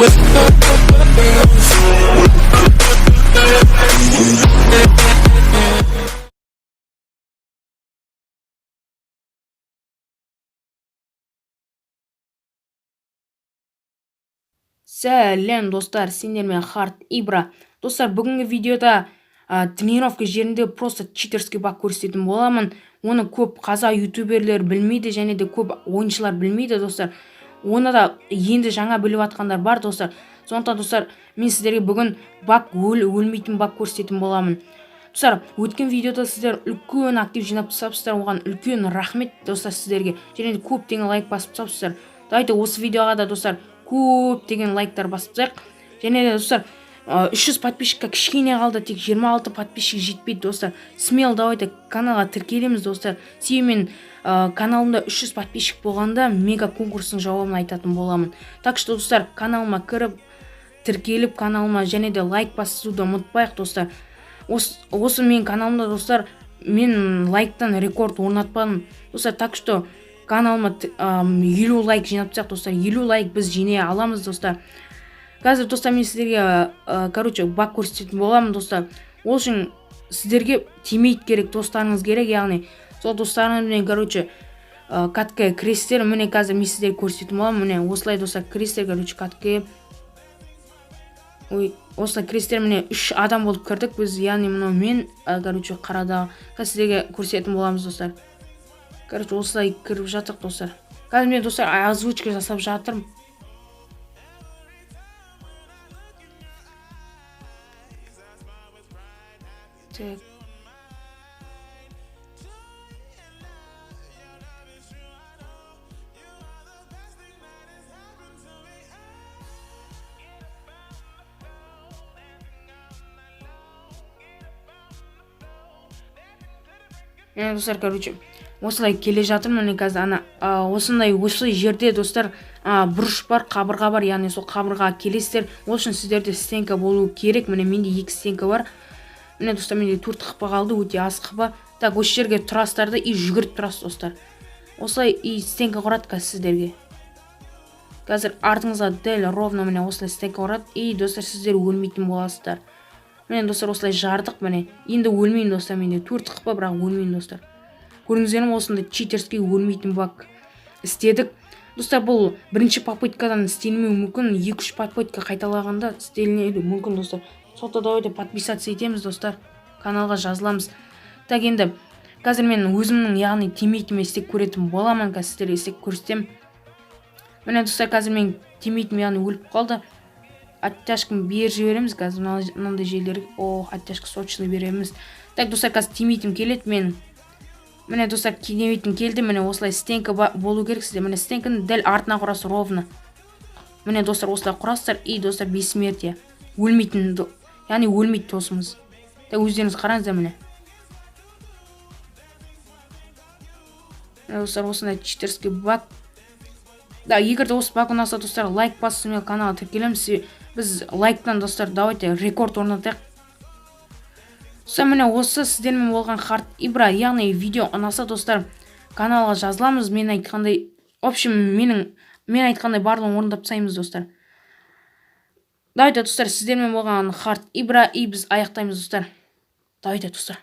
Сәлем достар, сендермен Хард Ибра. Достар, бүгінгі видеода тренировка жерінде просто читерский баг көрсететін боламын. Оны көп қазақ ютуберлер білмейді және де көп ойыншылар білмейді достар. Оны да енді жаңа біліп атқандар бар достар. Сондықтан достар, мен сіздерге бүгін баг өлмейтін баг көрсететін боламын. Достар, өткен видеода сіздер үлкен актив жинап тастапсыздар, оған үлкен рахмет достар сіздерге. Және де көптеген лайк басып тастапсыздар. Давайте осы видеоға да достар көп деген лайктар басып тастайық. Және де достар, 300 подписчикка кішкене қалды, тек 26 подписчик жетпейді достар. Смело давайте каналға тіркелеміз достар. Себебі мен каналымда 300 подписчик болғанда мега конкурстың жауабын айтатын боламын. Так что достар, каналыма кіріп, тіркеліп каналыма және де лайк басуды ұмытпайық достар. Осы мен каналымда достар, мен лайктан рекорд орнатпадым достар. Так что каналыма 50 лайк жинапсақ достар, 50 лайк біз жинай аламыз достар. Қазір достар, мен сіздерге баг көрсететін боламын достар. Ол үшін сіздерге тимейт керек, достарыңыз керек, яғни сол достарыңызбен катка крестер, міне қазір мен сіздерге көрсететін боламын. Міне осылай достар, крестер катка. Осылай крестер, міне 3 адам болып кірдік біз, яғни мынау мен қарада. Қазір сіздерге көрсететін боламыз достар. Осылай кіріп жатыр достар. Қазір мен достар озвучка жасап жатырмын. Так. Достар, осылай келе жатырмын. Міне қазір осындай жерде достар бұрыш бар, қабырға бар, яғни сол қабырғаға келесіздер. Ол үшін сіздерде стенка болу керек. Міне менде 2 стенка бар. Міне достар, менде 4 қыпа қалды, өте аз қыпа. Так, осы жерге тұрасыздар да и жүгіріп тұрасыз достар. Осылай и стенка құрады қазір сіздерге. Қазір артыңызға дәл ровно міне осылай стенка құрады и достар, сіздер өлмейтін боласыздар. Міне достар, осылай жардық, міне. Енді өлмейін достар, менде 4 қыпа, бірақ өлмейін достар. Көріңіздер ме, осындай читерский өлмейтін баг істедік. Достар, бұл бірінші попыткадан істелмеуі мүмкін, 2-3 попытка қайталағанда істелінеді мүмкін достар. Сондықтан давайте подписаться етеміз достар, каналға жазыламыз. Так, енді қазір мен өзімнің яғни тимейтіме істеп көретін боламын, қазір сіздерге істеп көрсетем. Міне достар, қазір мен тимейтім яғни өліп қалды. Оттяжканы бер жібереміз, қазір мынандай жерлерге оттяжка сочный береміз. Так, достар, қазір тимейтім келеді мен. Міне достар, тимейтім келді, міне осылай стенка болу керек сізде. Міне стенканы дәл артына құрасыз ровно. Міне достар, осылай құрасыздар и достар, бессмертие. Өлмейтін, яғни өлмейді досымыз. Так, өздеріңіз қараңыздар міне. Достар, осындай читерский баг. Да, егер де осы баг ұнаса достар, лайк басып каналға тіркелеміз. Біз лайктан достар, давайте рекорд орнатайық. Достар, міне осы сіздермен болған Хард Ибра, яғни видео ұнаса достар, каналға жазыламыз. Мен айтқандай, мен айтқандай барлығын орындап тастаймыз достар. Давайте достар, сіздермен болған Хард Ибра и біз аяқтаймыз достар. Давайте достар.